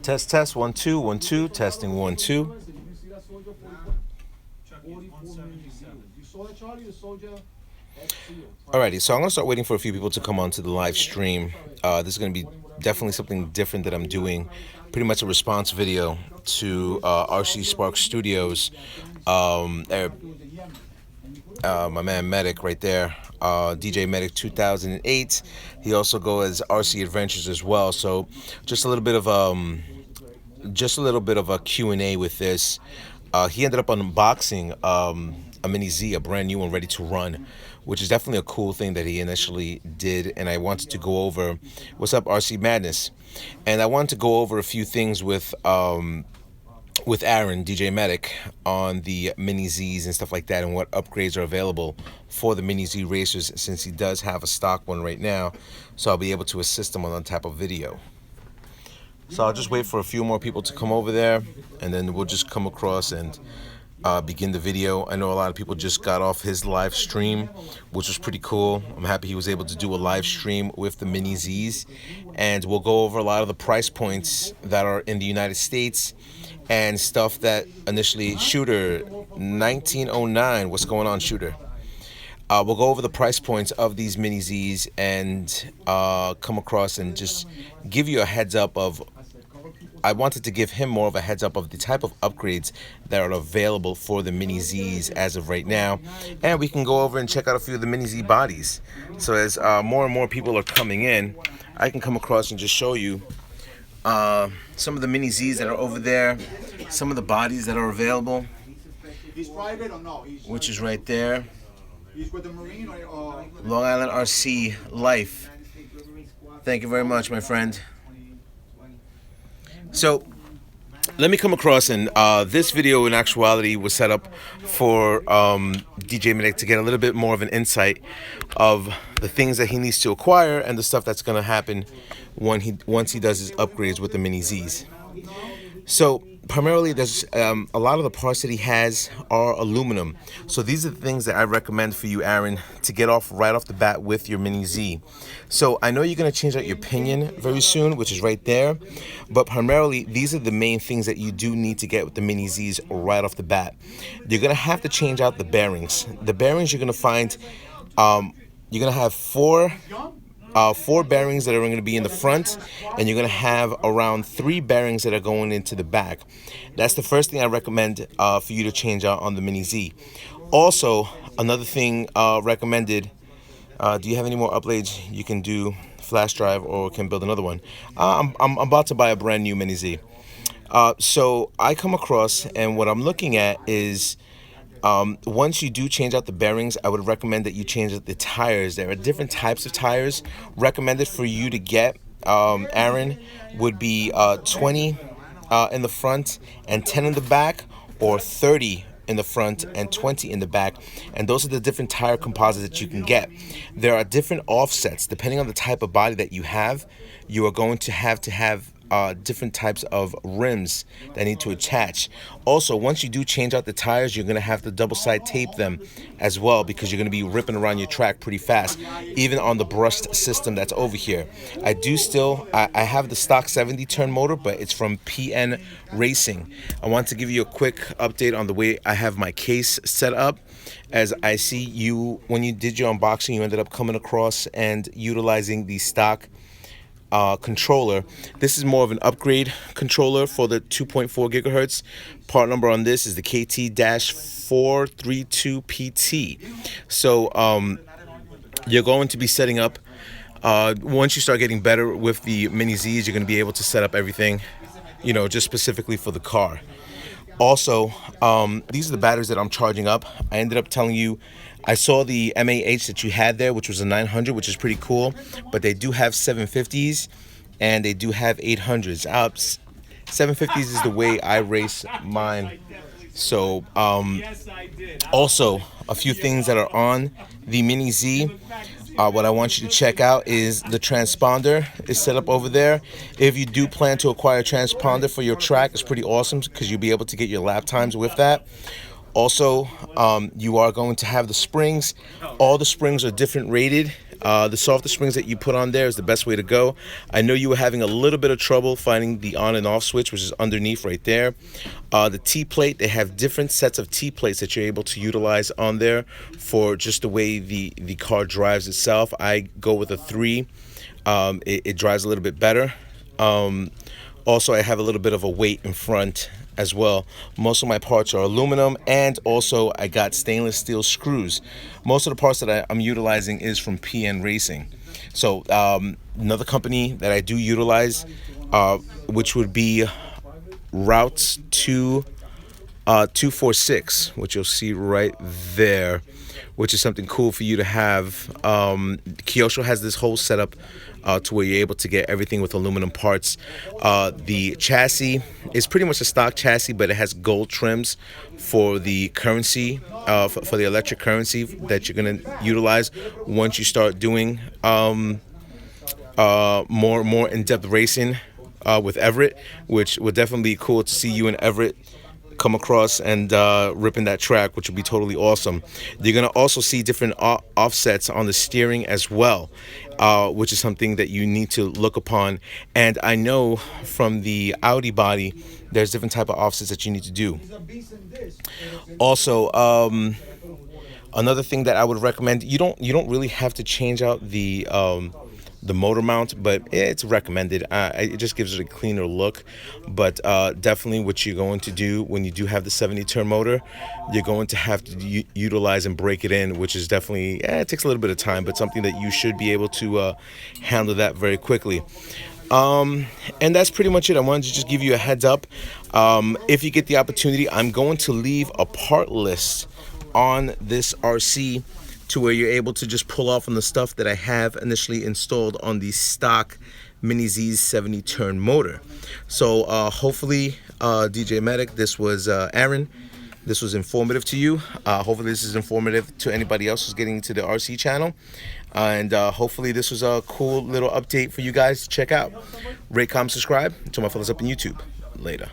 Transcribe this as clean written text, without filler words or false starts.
Test, test, 1 2 1 2, testing 1 2. Alrighty, so I'm gonna start waiting for a few people to come onto the live stream. This is gonna be definitely something different that I'm doing. Pretty much a response video to RCSPARKS Studios. My man Medic right there, DJ Medic 2008. He also goes as RC Adventures as well. So just a little bit of a Q&A with this. He ended up unboxing a Mini Z, a brand new one ready to run, which is definitely a cool thing that he initially did. And I wanted to go over, what's up RC Madness, and I wanted to go over a few things with Aaron, DJ Medic, on the Mini Zs and stuff like that, and what upgrades are available for the Mini Z racers, since he does have a stock one right now. So I'll be able to assist him on that type of video. So I'll just wait for a few more people to come over there, and then we'll just come across and begin the video. I know a lot of people just got off his live stream, which was pretty cool. I'm happy he was able to do a live stream with the Mini Zs, and we'll go over a lot of the price points that are in the United States and stuff that initially, Shooter 1909, what's going on, Shooter? We'll go over the price points of these Mini Zs and come across and just give you a heads up of, I wanted to give him more of a heads up of the type of upgrades that are available for the Mini Zs as of right now. And we can go over and check out a few of the Mini Z bodies. So as more and more people are coming in, I can come across and just show you some of the Mini Zs that are over there, some of the bodies that are available, which is right there. Long Island RC Life. Thank you very much, my friend. So let me come across, and this video in actuality was set up for DJ Medic to get a little bit more of an insight of the things that he needs to acquire and the stuff that's going to happen once he does his upgrades with the Mini Zs. So primarily, there's a lot of the parts that he has are aluminum. So these are the things that I recommend for you, Aaron, to get off right off the bat with your Mini Z. So I know you're going to change out your pinion very soon, which is right there. But primarily, these are the main things that you do need to get with the Mini Zs right off the bat. You're going to have to change out the bearings. The bearings you're going to find, you're going to have four bearings that are going to be in the front, and you're going to have around 3 bearings that are going into the back. That's the first thing I recommend for you to change out on the Mini Z. Also, another thing recommended, do you have any more upgrades? You can do flash drive or can build another one. I'm about to buy a brand new Mini Z. So I come across, and what I'm looking at is, once you do change out the bearings, I would recommend that you change out the tires. There are different types of tires recommended for you to get. Aaron, would be 20 in the front and 10 in the back, or 30 in the front and 20 in the back. And those are the different tire composites that you can get. There are different offsets depending on the type of body that you have. You are going to have different types of rims that need to attach. Also, once you do change out the tires, you're going to have to double side tape them as well, because you're going to be ripping around your track pretty fast, even on the brushed system that's over here. I have the stock 70 turn motor, but it's from PN Racing. I want to give you a quick update on the way I have my case set up. As I see you, when you did your unboxing, you ended up coming across and utilizing the stock controller. This is more of an upgrade controller for the 2.4 gigahertz. Part number on this is the KT-432PT. So you're going to be setting up, once you start getting better with the Mini Zs, you're going to be able to set up everything, you know, just specifically for the car. Also, these are the batteries that I'm charging up. I ended up telling you, I saw the MAH that you had there, which was a 900, which is pretty cool. But they do have 750s and they do have 800s. 750s is the way I race mine. So, also, a few things that are on the Mini Z. What I want you to check out is the transponder is set up over there. If you do plan to acquire a transponder for your track, it's pretty awesome because you'll be able to get your lap times with that. Also, you are going to have the springs. All the springs are different rated. The softer springs that you put on there is the best way to go. I know you were having a little bit of trouble finding the on and off switch, which is underneath right there. The T-plate, they have different sets of T-plates that you're able to utilize on there for just the way the car drives itself. I go with a 3. It drives a little bit better. Also, I have a little bit of a weight in front as well. Most of my parts are aluminum, and also I got stainless steel screws. Most of the parts that I'm utilizing is from PN Racing. So another company that I do utilize, which would be Routes 246, which you'll see right there, which is something cool for you to have. Kyosho has this whole setup to where you're able to get everything with aluminum parts. The chassis is pretty much a stock chassis, but it has gold trims for the currency, for the electric currency that you're going to utilize once you start doing more in-depth racing with Everett, which would definitely be cool to see you in Everett come across and ripping that track, which would be totally awesome. You're going to also see different offsets on the steering as well, which is something that you need to look upon. And I know from the Audi body, there's different type of offsets that you need to do. Also, another thing that I would recommend, you don't really have to change out the motor mount, but it's recommended. It just gives it a cleaner look. But definitely what you're going to do when you do have the 70-turn motor, you're going to have to utilize and break it in, which is definitely, it takes a little bit of time, but something that you should be able to handle that very quickly. And that's pretty much it. I wanted to just give you a heads up. If you get the opportunity, I'm going to leave a part list on this RC to where you're able to just pull off on the stuff that I have initially installed on the stock Mini Z's 70-turn motor. So hopefully, DJ Medic, this was Aaron. This was informative to you. Hopefully this is informative to anybody else who's getting into the RC channel. And hopefully this was a cool little update for you guys to check out. Rate, comment, subscribe. To my fellas up on YouTube. Later.